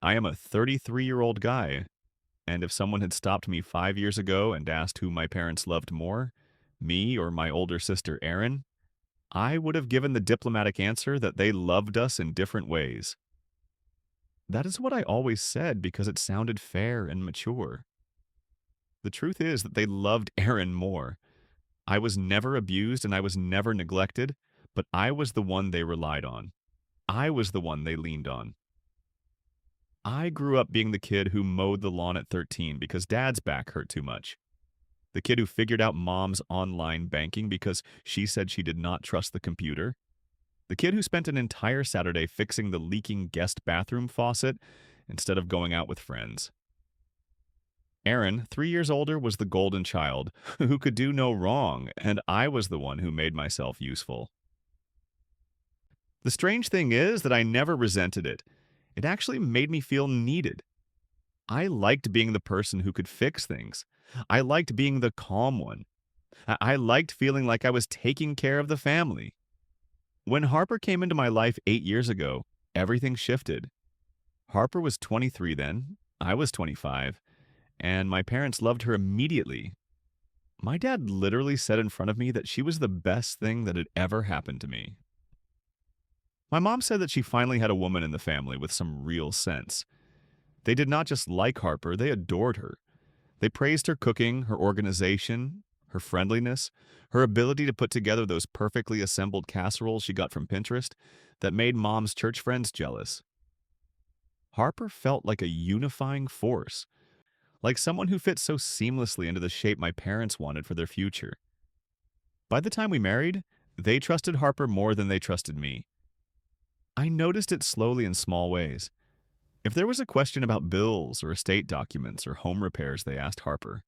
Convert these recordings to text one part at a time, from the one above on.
I am a 33-year-old guy, and if someone had stopped me 5 years ago and asked who my parents loved more, me or my older sister Erin, I would have given the diplomatic answer that they loved us in different ways. That is what I always said because it sounded fair and mature. The truth is that they loved Erin more. I was never abused and I was never neglected, but I was the one they relied on. I was the one they leaned on. I grew up being the kid who mowed the lawn at 13 because dad's back hurt too much. The kid who figured out mom's online banking because she said she did not trust the computer. The kid who spent an entire Saturday fixing the leaking guest bathroom faucet instead of going out with friends. Aaron, 3 years older, was the golden child who could do no wrong, and I was the one who made myself useful. The strange thing is that I never resented it. It actually made me feel needed. I liked being the person who could fix things. I liked being the calm one. I liked feeling like I was taking care of the family. When Harper came into my life 8 years ago, everything shifted. Harper was 23 then, I was 25, and my parents loved her immediately. My dad literally said in front of me that she was the best thing that had ever happened to me. My mom said that she finally had a woman in the family with some real sense. They did not just like Harper, they adored her. They praised her cooking, her organization, her friendliness, her ability to put together those perfectly assembled casseroles she got from Pinterest that made mom's church friends jealous. Harper felt like a unifying force, like someone who fit so seamlessly into the shape my parents wanted for their future. By the time we married, they trusted Harper more than they trusted me. I noticed it slowly in small ways. If there was a question about bills or estate documents or home repairs, they asked Harper.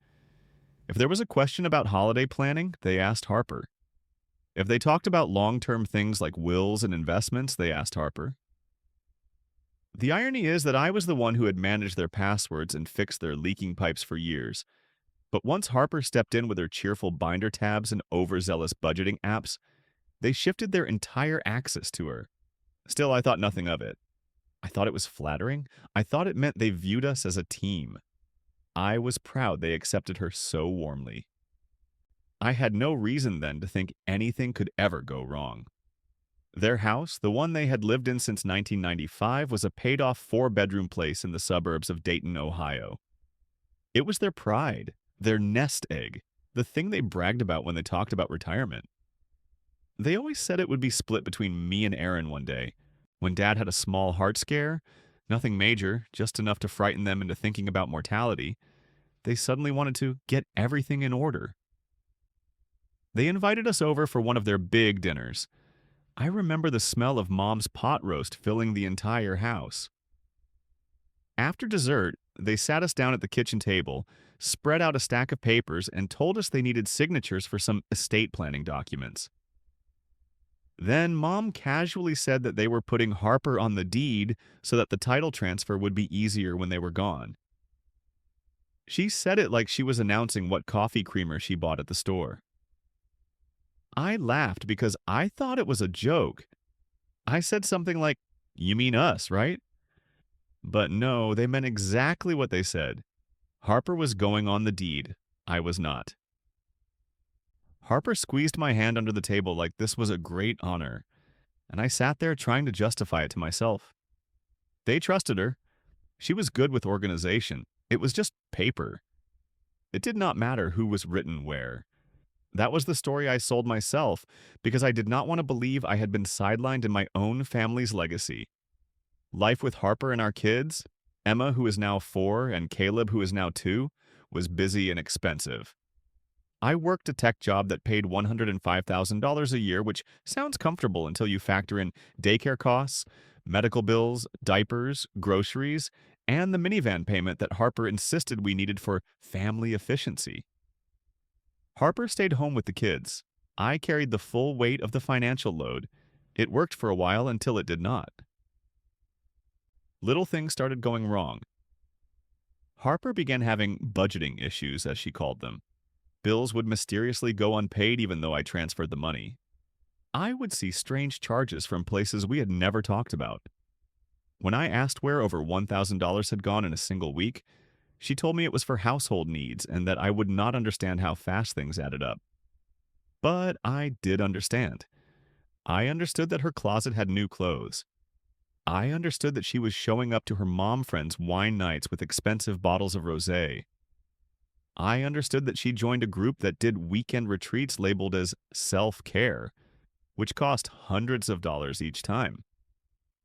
If there was a question about holiday planning, they asked Harper. If they talked about long-term things like wills and investments, they asked Harper. The irony is that I was the one who had managed their passwords and fixed their leaking pipes for years. But once Harper stepped in with her cheerful binder tabs and overzealous budgeting apps, they shifted their entire access to her. Still, I thought nothing of it. I thought it was flattering. I thought it meant they viewed us as a team. I was proud they accepted her so warmly. I had no reason then to think anything could ever go wrong. Their house, the one they had lived in since 1995, was a paid-off four-bedroom place in the suburbs of Dayton, Ohio. It was their pride, their nest egg, the thing they bragged about when they talked about retirement. They always said it would be split between me and Aaron one day. When Dad had a small heart scare, nothing major, just enough to frighten them into thinking about mortality, they suddenly wanted to get everything in order. They invited us over for one of their big dinners. I remember the smell of Mom's pot roast filling the entire house. After dessert, they sat us down at the kitchen table, spread out a stack of papers, and told us they needed signatures for some estate planning documents. Then Mom casually said that they were putting Harper on the deed so that the title transfer would be easier when they were gone. She said it like she was announcing what coffee creamer she bought at the store. I laughed because I thought it was a joke. I said something like, "You mean us, right?" But no, they meant exactly what they said. Harper was going on the deed. I was not. Harper squeezed my hand under the table like this was a great honor, and I sat there trying to justify it to myself. They trusted her. She was good with organization. It was just paper. It did not matter who was written where. That was the story I sold myself because I did not want to believe I had been sidelined in my own family's legacy. Life with Harper and our kids, Emma, who is now 4, and Caleb, who is now 2, was busy and expensive. I worked a tech job that paid $105,000 a year, which sounds comfortable until you factor in daycare costs, medical bills, diapers, groceries, and the minivan payment that Harper insisted we needed for family efficiency. Harper stayed home with the kids. I carried the full weight of the financial load. It worked for a while until it did not. Little things started going wrong. Harper began having budgeting issues, as she called them. Bills would mysteriously go unpaid even though I transferred the money. I would see strange charges from places we had never talked about. When I asked where over $1,000 had gone in a single week, she told me it was for household needs and that I would not understand how fast things added up. But I did understand. I understood that her closet had new clothes. I understood that she was showing up to her mom friends' wine nights with expensive bottles of rosé. I understood that she joined a group that did weekend retreats labeled as self-care, which cost hundreds of dollars each time.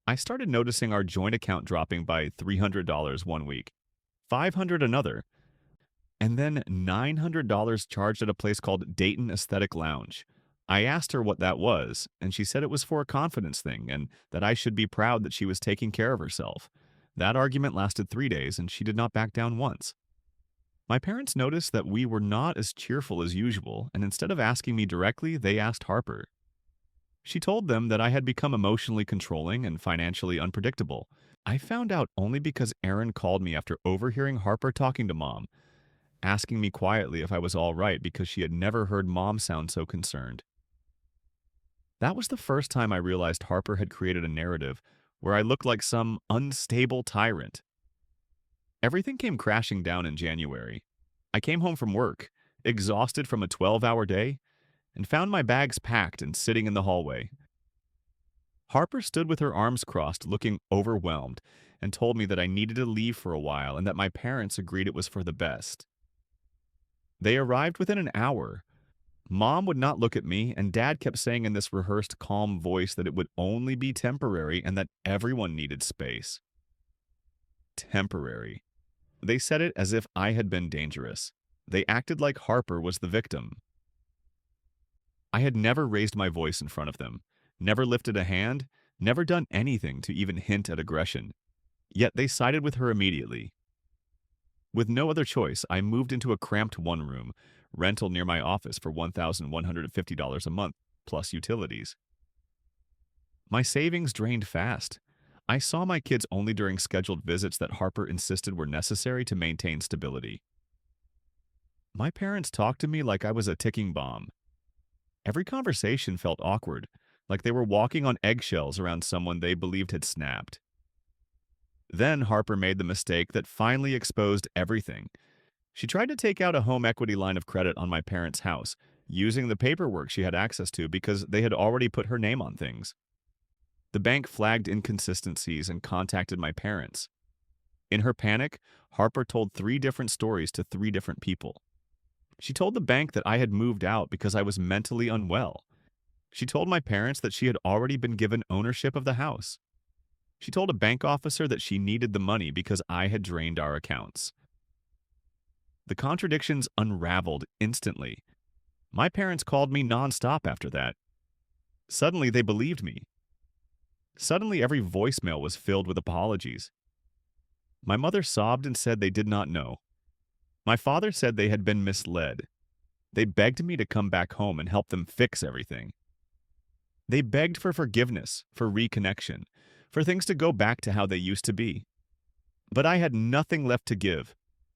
I started noticing our joint account dropping by $300 one week, 500 another, and then $900 charged at a place called Dayton Aesthetic Lounge. I asked her what that was, and she said it was for a confidence thing and that I should be proud that she was taking care of herself. That argument lasted 3 days, and she did not back down once. My parents noticed that we were not as cheerful as usual, and instead of asking me directly, they asked Harper. She told them that I had become emotionally controlling and financially unpredictable. I found out only because Aaron called me after overhearing Harper talking to Mom, asking me quietly if I was all right because she had never heard Mom sound so concerned. That was the first time I realized Harper had created a narrative where I looked like some unstable tyrant. Everything came crashing down in January. I came home from work, exhausted from a 12-hour day, and found my bags packed and sitting in the hallway. Harper stood with her arms crossed, looking overwhelmed, and told me that I needed to leave for a while and that my parents agreed it was for the best. They arrived within an hour. Mom would not look at me, and Dad kept saying in this rehearsed, calm voice that it would only be temporary and that everyone needed space. Temporary. They said it as if I had been dangerous. They acted like Harper was the victim. I had never raised my voice in front of them, never lifted a hand, never done anything to even hint at aggression. Yet they sided with her immediately. With no other choice, I moved into a cramped one-room rental near my office for $1,150 a month, plus utilities. My savings drained fast. I saw my kids only during scheduled visits that Harper insisted were necessary to maintain stability. My parents talked to me like I was a ticking bomb. Every conversation felt awkward, like they were walking on eggshells around someone they believed had snapped. Then Harper made the mistake that finally exposed everything. She tried to take out a home equity line of credit on my parents' house, using the paperwork she had access to because they had already put her name on things. The bank flagged inconsistencies and contacted my parents. In her panic, Harper told 3 different stories to 3 different people. She told the bank that I had moved out because I was mentally unwell. She told my parents that she had already been given ownership of the house. She told a bank officer that she needed the money because I had drained our accounts. The contradictions unraveled instantly. My parents called me nonstop after that. Suddenly, they believed me. Suddenly, every voicemail was filled with apologies. My mother sobbed and said they did not know. My father said they had been misled. They begged me to come back home and help them fix everything. They begged for forgiveness, for reconnection, for things to go back to how they used to be. But I had nothing left to give.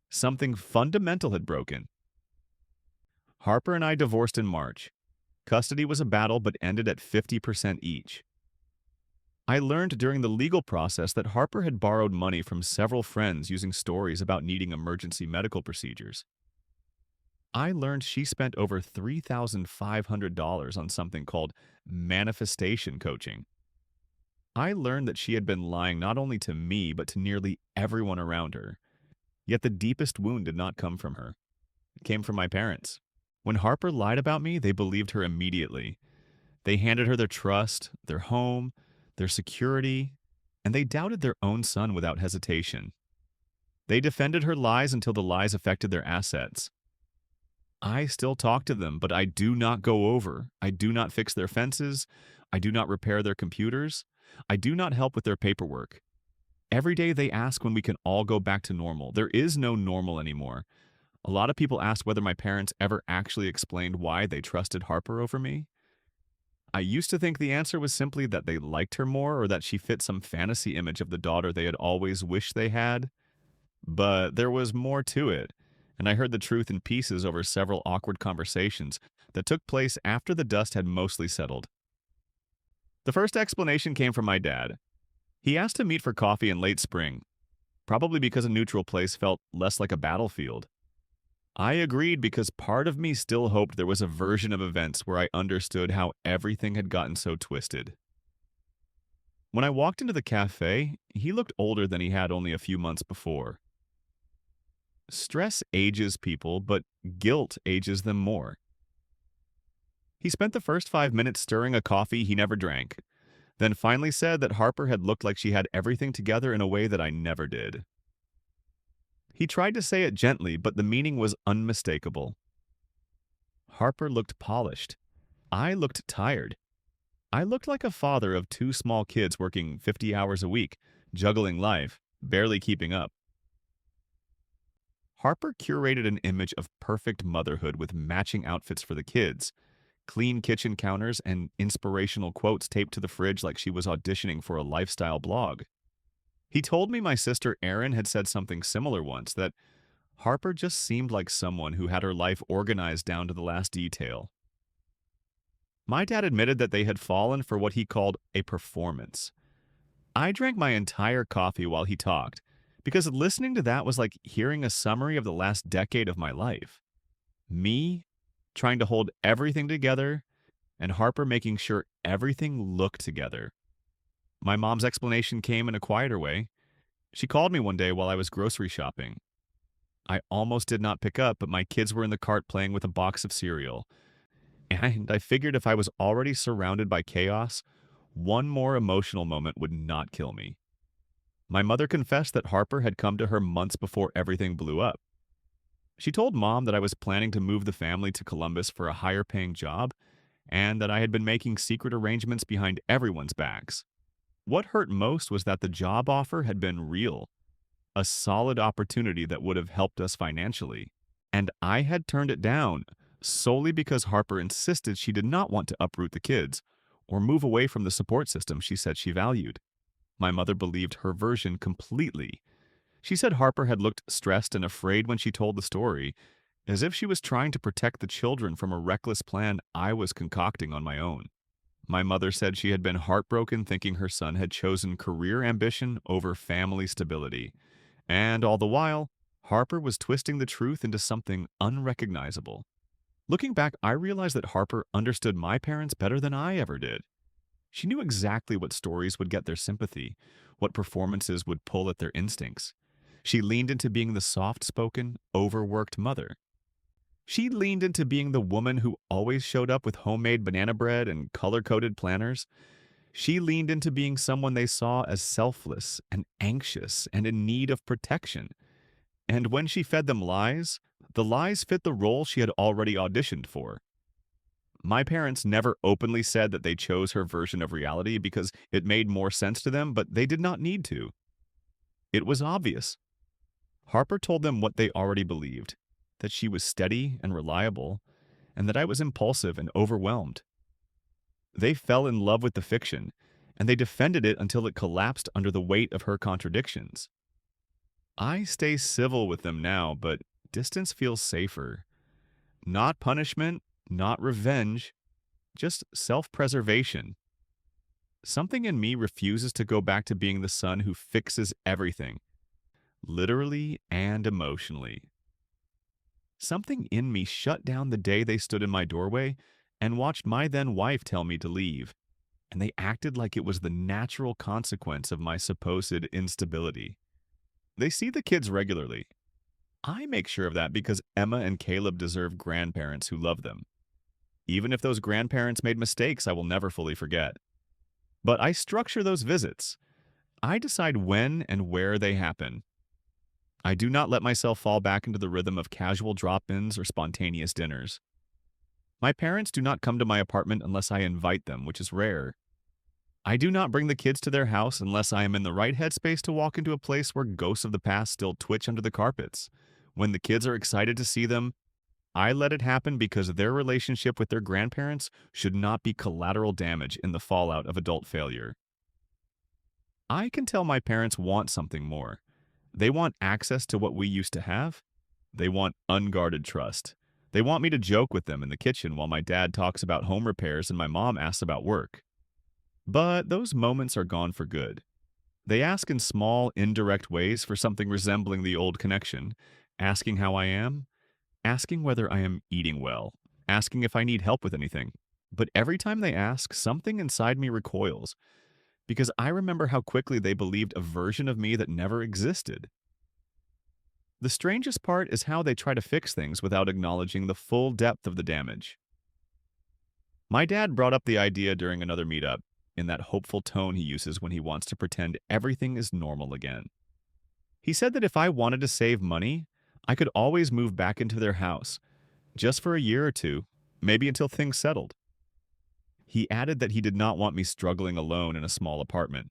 Something fundamental had broken. Harper and I divorced in March. Custody was a battle but ended at 50% each. I learned during the legal process that Harper had borrowed money from several friends using stories about needing emergency medical procedures. I learned she spent over $3,500 on something called manifestation coaching. I learned that she had been lying not only to me but to nearly everyone around her. Yet the deepest wound did not come from her. It came from my parents. When Harper lied about me, they believed her immediately. They handed her their trust, their home, their security, and they doubted their own son without hesitation. They defended her lies until the lies affected their assets. I still talk to them, but I do not go over. I do not fix their fences. I do not repair their computers. I do not help with their paperwork. Every day they ask when we can all go back to normal. There is no normal anymore. A lot of people ask whether my parents ever actually explained why they trusted Harper over me. I used to think the answer was simply that they liked her more or that she fit some fantasy image of the daughter they had always wished they had. But there was more to it, and I heard the truth in pieces over several awkward conversations that took place after the dust had mostly settled. The first explanation came from my dad. He asked to meet for coffee in late spring, probably because a neutral place felt less like a battlefield. I agreed because part of me still hoped there was a version of events where I understood how everything had gotten so twisted. When I walked into the cafe, he looked older than he had only a few months before. Stress ages people, but guilt ages them more. He spent the first 5 minutes stirring a coffee he never drank, then finally said that Harper had looked like she had everything together in a way that I never did. He tried to say it gently, but the meaning was unmistakable. Harper looked polished. I looked tired. I looked like a father of two small kids working 50 hours a week, juggling life, barely keeping up. Harper curated an image of perfect motherhood with matching outfits for the kids, clean kitchen counters, and inspirational quotes taped to the fridge like she was auditioning for a lifestyle blog. He told me my sister Erin had said something similar once, that Harper just seemed like someone who had her life organized down to the last detail. My dad admitted that they had fallen for what he called a performance. I drank my entire coffee while he talked, because listening to that was like hearing a summary of the last decade of my life. Me trying to hold everything together, and Harper making sure everything looked together. My mom's explanation came in a quieter way. She called me one day while I was grocery shopping. I almost did not pick up, but my kids were in the cart playing with a box of cereal. And I figured if I was already surrounded by chaos, one more emotional moment would not kill me. My mother confessed that Harper had come to her months before everything blew up. She told Mom that I was planning to move the family to Columbus for a higher paying job, and that I had been making secret arrangements behind everyone's backs. What hurt most was that the job offer had been real, a solid opportunity that would have helped us financially. And I had turned it down solely because Harper insisted she did not want to uproot the kids or move away from the support system she said she valued. My mother believed her version completely. She said Harper had looked stressed and afraid when she told the story, as if she was trying to protect the children from a reckless plan I was concocting on my own. My mother said she had been heartbroken thinking her son had chosen career ambition over family stability. And all the while, Harper was twisting the truth into something unrecognizable. Looking back, I realized that Harper understood my parents better than I ever did. She knew exactly what stories would get their sympathy, what performances would pull at their instincts. She leaned into being the soft-spoken, overworked mother. She leaned into being the woman who always showed up with homemade banana bread and color-coded planners. She leaned into being someone they saw as selfless and anxious and in need of protection. And when she fed them lies, the lies fit the role she had already auditioned for. My parents never openly said that they chose her version of reality because it made more sense to them, but they did not need to. It was obvious. Harper told them what they already believed, that she was steady and reliable, and that I was impulsive and overwhelmed. They fell in love with the fiction, and they defended it until it collapsed under the weight of her contradictions. I stay civil with them now, but distance feels safer. Not punishment, not revenge, just self-preservation. Something in me refuses to go back to being the son who fixes everything, literally and emotionally. Something in me shut down the day they stood in my doorway and watched my then wife tell me to leave, and they acted like it was the natural consequence of my supposed instability. They see the kids regularly. I make sure of that because Emma and Caleb deserve grandparents who love them. Even if those grandparents made mistakes I will never fully forget. But I structure those visits. I decide when and where they happen. I do not let myself fall back into the rhythm of casual drop-ins or spontaneous dinners. My parents do not come to my apartment unless I invite them, which is rare. I do not bring the kids to their house unless I am in the right headspace to walk into a place where ghosts of the past still twitch under the carpets. When the kids are excited to see them, I let it happen because their relationship with their grandparents should not be collateral damage in the fallout of adult failure. I can tell my parents want something more. They want access to what we used to have. They want unguarded trust. They want me to joke with them in the kitchen while my dad talks about home repairs and my mom asks about work. But those moments are gone for good. They ask in small, indirect ways for something resembling the old connection, asking how I am, asking whether I am eating well, asking if I need help with anything. But every time they ask, something inside me recoils, because I remember how quickly they believed a version of me that never existed. The strangest part is how they try to fix things without acknowledging the full depth of the damage. My dad brought up the idea during another meetup, in that hopeful tone he uses when he wants to pretend everything is normal again. He said that if I wanted to save money, I could always move back into their house, just for a year or two, maybe until things settled. He added that he did not want me struggling alone in a small apartment.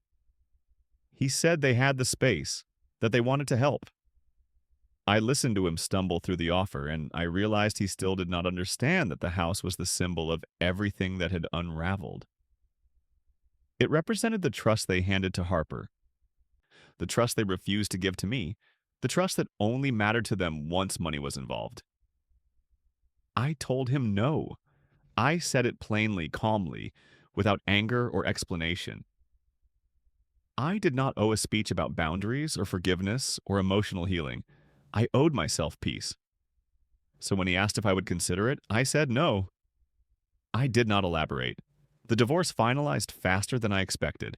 He said they had the space, that they wanted to help. I listened to him stumble through the offer, and I realized he still did not understand that the house was the symbol of everything that had unraveled. It represented the trust they handed to Harper, the trust they refused to give to me, the trust that only mattered to them once money was involved. I told him no. I said it plainly, calmly, without anger or explanation. I did not owe a speech about boundaries or forgiveness or emotional healing. I owed myself peace. So when he asked if I would consider it, I said no. I did not elaborate. The divorce finalized faster than I expected.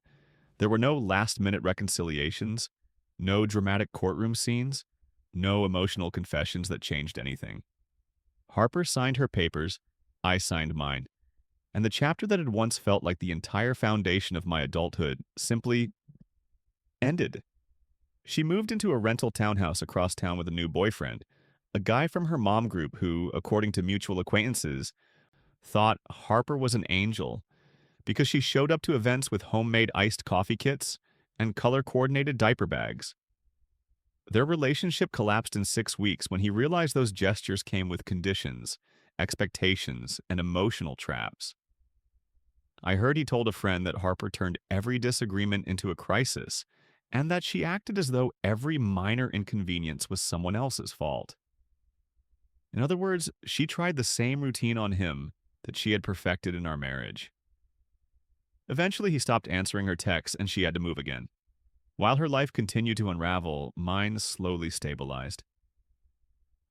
There were no last-minute reconciliations, no dramatic courtroom scenes, no emotional confessions that changed anything. Harper signed her papers, I signed mine, and the chapter that had once felt like the entire foundation of my adulthood simply ended. She moved into a rental townhouse across town with a new boyfriend, a guy from her mom group who, according to mutual acquaintances, thought Harper was an angel because she showed up to events with homemade iced coffee kits and color-coordinated diaper bags. Their relationship collapsed in 6 weeks when he realized those gestures came with conditions, expectations, and emotional traps. I heard he told a friend that Harper turned every disagreement into a crisis, and that she acted as though every minor inconvenience was someone else's fault. In other words, she tried the same routine on him that she had perfected in our marriage. Eventually, he stopped answering her texts and she had to move again. While her life continued to unravel, mine slowly stabilized.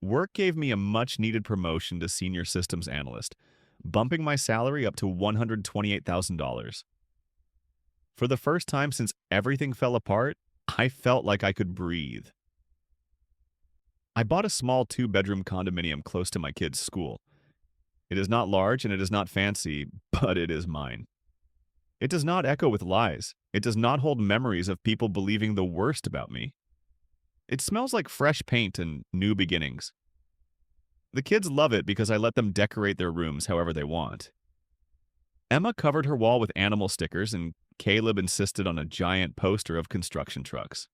Work gave me a much-needed promotion to senior systems analyst, bumping my salary up to $128,000. For the first time since everything fell apart, I felt like I could breathe. I bought a small 2-bedroom condominium close to my kids' school. It is not large and it is not fancy, but it is mine. It does not echo with lies. It does not hold memories of people believing the worst about me. It smells like fresh paint and new beginnings. The kids love it because I let them decorate their rooms however they want. Emma covered her wall with animal stickers, and Caleb insisted on a giant poster of construction trucks.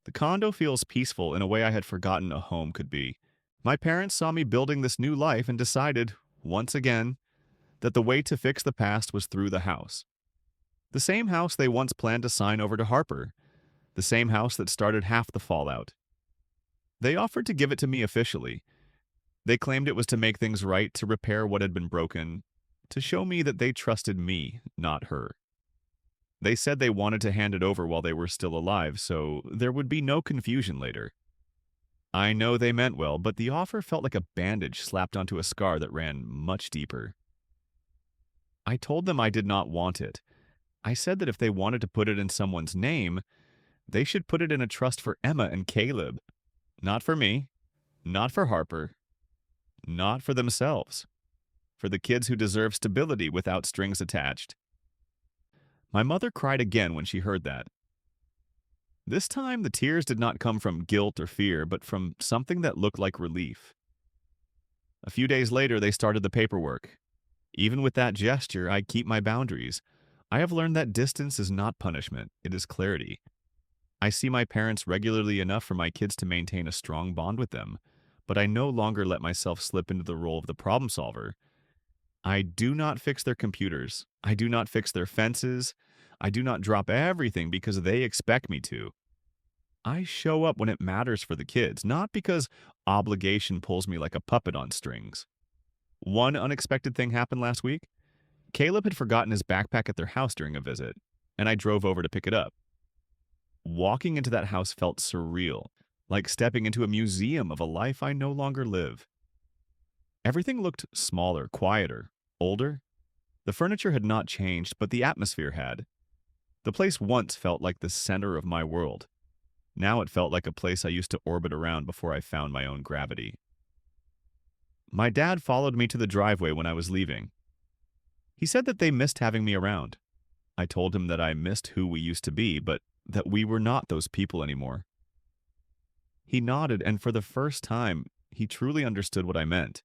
The condo feels peaceful in a way I had forgotten a home could be. My parents saw me building this new life and decided, once again, that the way to fix the past was through the house. The same house they once planned to sign over to Harper. The same house that started half the fallout. They offered to give it to me officially. They claimed it was to make things right, to repair what had been broken, to show me that they trusted me, not her. They said they wanted to hand it over while they were still alive, so there would be no confusion later. I know they meant well, but the offer felt like a bandage slapped onto a scar that ran much deeper. I told them I did not want it. I said that if they wanted to put it in someone's name, they should put it in a trust for Emma and Caleb. Not for me, not for Harper, not for themselves, for the kids who deserve stability without strings attached. My mother cried again when she heard that. This time, the tears did not come from guilt or fear, but from something that looked like relief. A few days later, they started the paperwork. Even with that gesture, I keep my boundaries. I have learned that distance is not punishment, it is clarity. I see my parents regularly enough for my kids to maintain a strong bond with them, but I no longer let myself slip into the role of the problem solver. I do not fix their computers. I do not fix their fences. I do not drop everything because they expect me to. I show up when it matters for the kids, not because obligation pulls me like a puppet on strings. One unexpected thing happened last week. Caleb had forgotten his backpack at their house during a visit, and I drove over to pick it up. Walking into that house felt surreal, like stepping into a museum of a life I no longer live. Everything looked smaller, quieter, older. The furniture had not changed, but the atmosphere had. The place once felt like the center of my world. Now it felt like a place I used to orbit around before I found my own gravity. My dad followed me to the driveway when I was leaving. He said that they missed having me around. I told him that I missed who we used to be, but that we were not those people anymore. He nodded, and for the first time, he truly understood what I meant.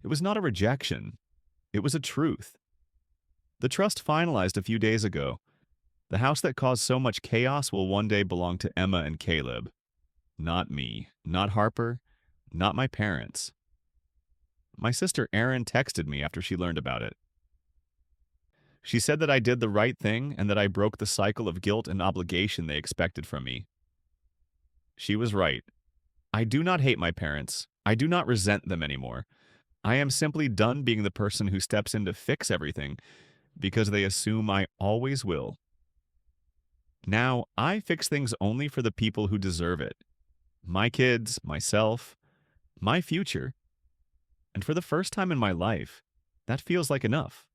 It was not a rejection, it was a truth. The trust finalized a few days ago. The house that caused so much chaos will one day belong to Emma and Caleb. Not me, not Harper, not my parents. My sister Erin texted me after she learned about it. She said that I did the right thing and that I broke the cycle of guilt and obligation they expected from me. She was right. I do not hate my parents. I do not resent them anymore. I am simply done being the person who steps in to fix everything because they assume I always will. Now, I fix things only for the people who deserve it. My kids, myself, my future. And for the first time in my life, that feels like enough.